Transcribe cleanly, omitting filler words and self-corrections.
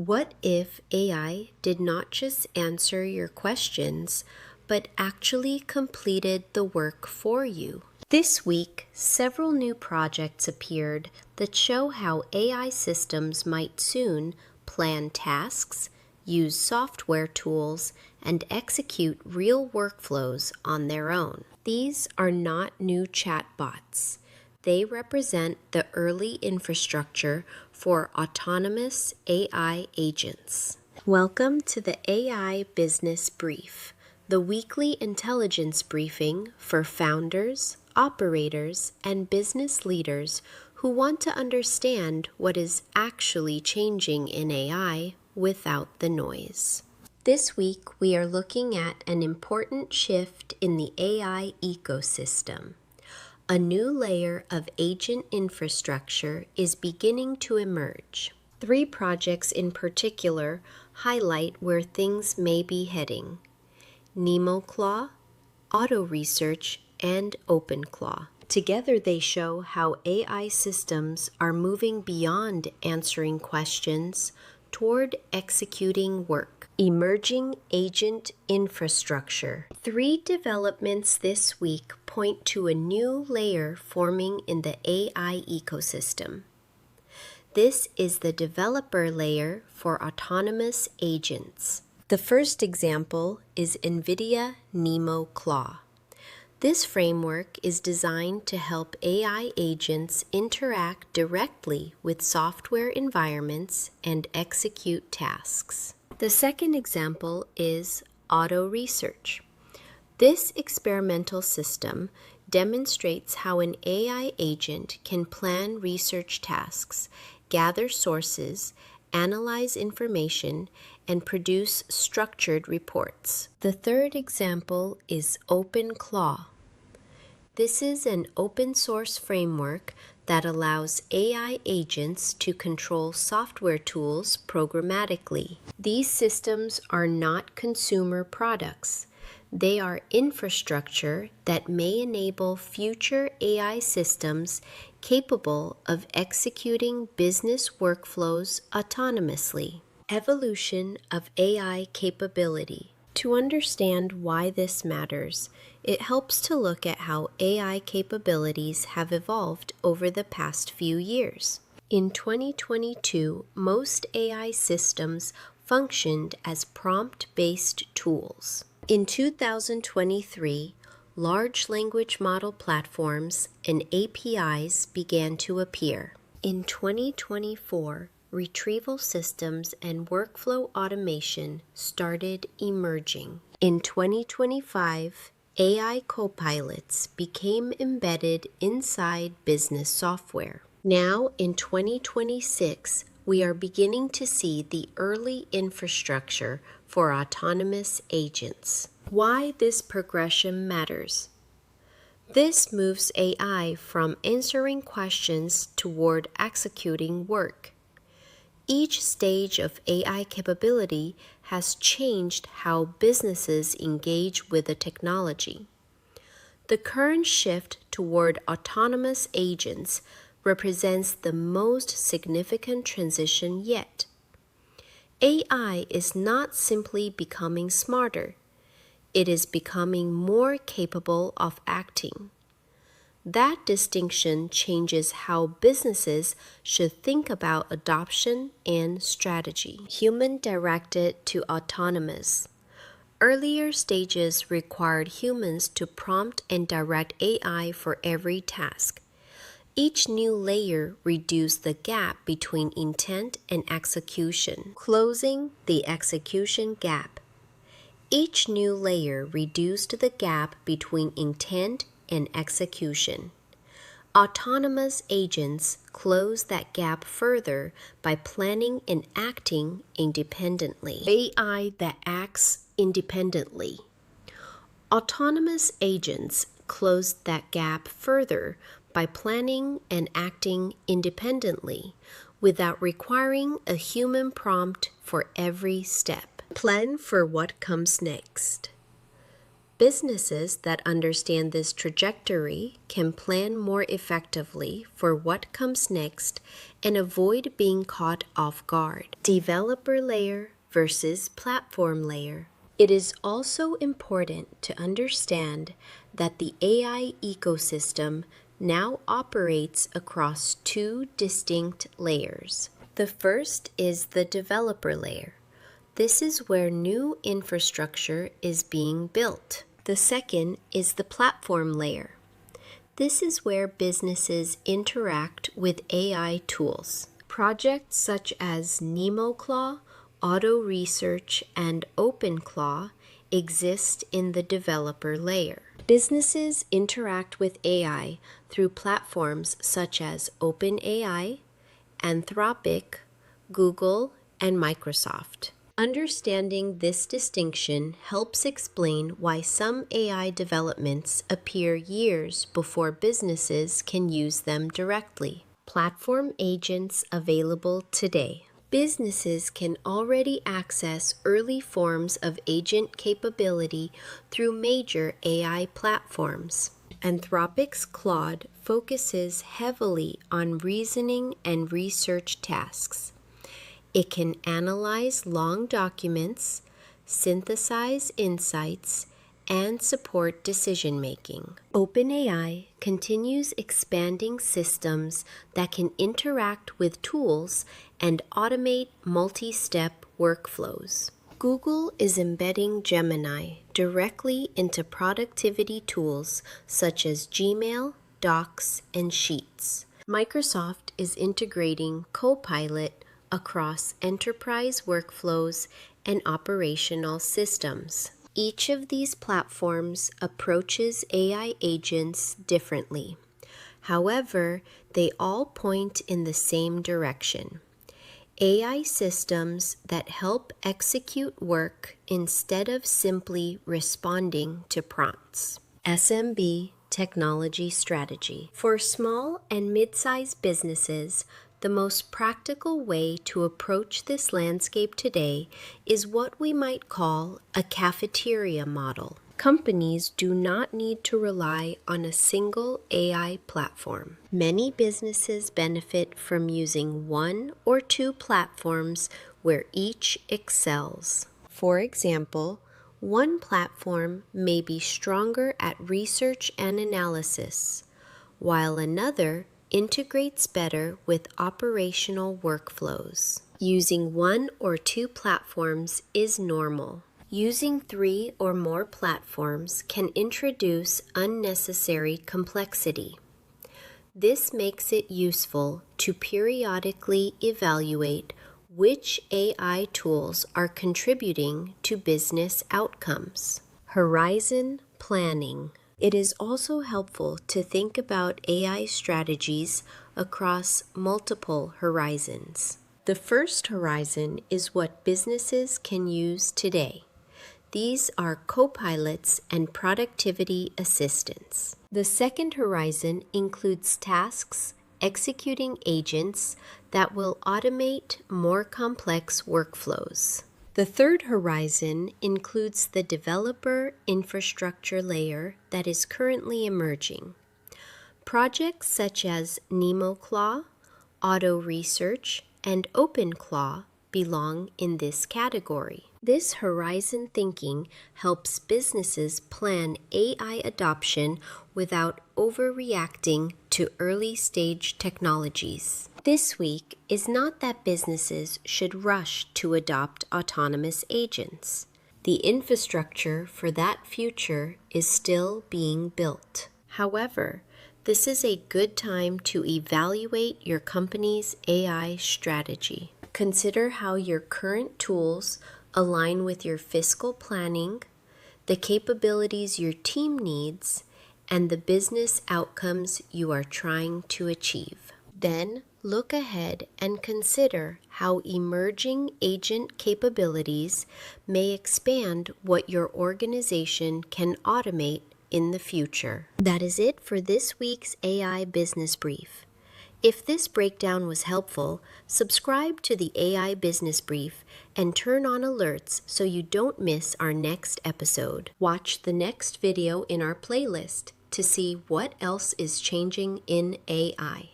What if AI did not just answer your questions, but actually completed the work for you? This week, several new projects appeared that show how AI systems might soon plan tasks, use software tools, and execute real workflows on their own. These are not new chatbots. They represent the early infrastructure for autonomous AI agents. Welcome to the AI Business Brief, the weekly intelligence briefing for founders, operators, and business leaders who want to understand what is actually changing in AI without the noise. This week, we are looking at an important shift in the AI ecosystem. A new layer of agent infrastructure is beginning to emerge. 3 projects in particular highlight where things may be heading: NemoClaw, AutoResearch, and OpenClaw. Together they show how AI systems are moving beyond answering questions toward executing work. Emerging agent infrastructure. 3 developments this week point to a new layer forming in the AI ecosystem. This is the developer layer for autonomous agents. The first example is NVIDIA NemoClaw. This framework is designed to help AI agents interact directly with software environments and execute tasks. The second example is AutoResearch. This experimental system demonstrates how an AI agent can plan research tasks, gather sources, analyze information, and produce structured reports. The third example is OpenClaw. This is an open-source framework that allows AI agents to control software tools programmatically. These systems are not consumer products. They are infrastructure that may enable future AI systems capable of executing business workflows autonomously. Evolution of AI capability. To understand why this matters, it helps to look at how AI capabilities have evolved over the past few years. In 2022, most AI systems functioned as prompt-based tools. In 2023, large language model platforms and APIs began to appear. In 2024, retrieval systems and workflow automation started emerging. In 2025, AI copilots became embedded inside business software. Now, in 2026, we are beginning to see the early infrastructure for autonomous agents. Why this progression matters. This moves AI from answering questions toward executing work. Each stage of AI capability has changed how businesses engage with the technology. The current shift toward autonomous agents represents the most significant transition yet. AI is not simply becoming smarter. It is becoming more capable of acting. That distinction changes how businesses should think about adoption and strategy. Human-directed to autonomous. Earlier stages required humans to prompt and direct AI for every task. Each new layer reduced the gap between intent and execution, closing the execution gap. Each new layer reduced the gap between intent and execution. Autonomous agents close that gap further by planning and acting independently. AI that acts independently. Autonomous agents close that gap further by planning and acting independently without requiring a human prompt for every step. Plan for what comes next. Businesses that understand this trajectory can plan more effectively for what comes next and avoid being caught off guard. Developer layer versus platform layer. It is also important to understand that the AI ecosystem now operates across two distinct layers. The first is the developer layer. This is where new infrastructure is being built. The second is the platform layer. This is where businesses interact with AI tools. Projects such as NemoClaw, AutoResearch, and OpenClaw exist in the developer layer. Businesses interact with AI through platforms such as OpenAI, Anthropic, Google, and Microsoft. Understanding this distinction helps explain why some AI developments appear years before businesses can use them directly. Platform agents available today. Businesses can already access early forms of agent capability through major AI platforms. Anthropic's Claude focuses heavily on reasoning and research tasks. It can analyze long documents, synthesize insights, and support decision-making. OpenAI continues expanding systems that can interact with tools and automate multi-step workflows. Google is embedding Gemini directly into productivity tools such as Gmail, Docs, and Sheets. Microsoft is integrating Copilot across enterprise workflows and operational systems. Each of these platforms approaches AI agents differently. However, they all point in the same direction. AI systems that help execute work instead of simply responding to prompts. SMB Technology Strategy. For small and mid-sized businesses, the most practical way to approach this landscape today is what we might call a cafeteria model. Companies do not need to rely on a single AI platform. Many businesses benefit from using one or two platforms where each excels. For example, one platform may be stronger at research and analysis, while another integrates better with operational workflows. Using one or two platforms is normal. Using 3 or more platforms can introduce unnecessary complexity. This makes it useful to periodically evaluate which AI tools are contributing to business outcomes. Horizon planning. It is also helpful to think about AI strategies across multiple horizons. The first horizon is what businesses can use today. These are copilots and productivity assistants. The second horizon includes tasks, executing agents that will automate more complex workflows. The third horizon includes the developer infrastructure layer that is currently emerging. Projects such as NemoClaw, AutoResearch, and OpenClaw belong in this category. This horizon thinking helps businesses plan AI adoption without overreacting to early-stage technologies. This week is not that businesses should rush to adopt autonomous agents. The infrastructure for that future is still being built. However, this is a good time to evaluate your company's AI strategy. Consider how your current tools align with your fiscal planning, the capabilities your team needs, and the business outcomes you are trying to achieve. Then, look ahead and consider how emerging agent capabilities may expand what your organization can automate in the future. That is it for this week's AI Business Brief. If this breakdown was helpful, subscribe to the AI Business Brief and turn on alerts so you don't miss our next episode. Watch the next video in our playlist to see what else is changing in AI.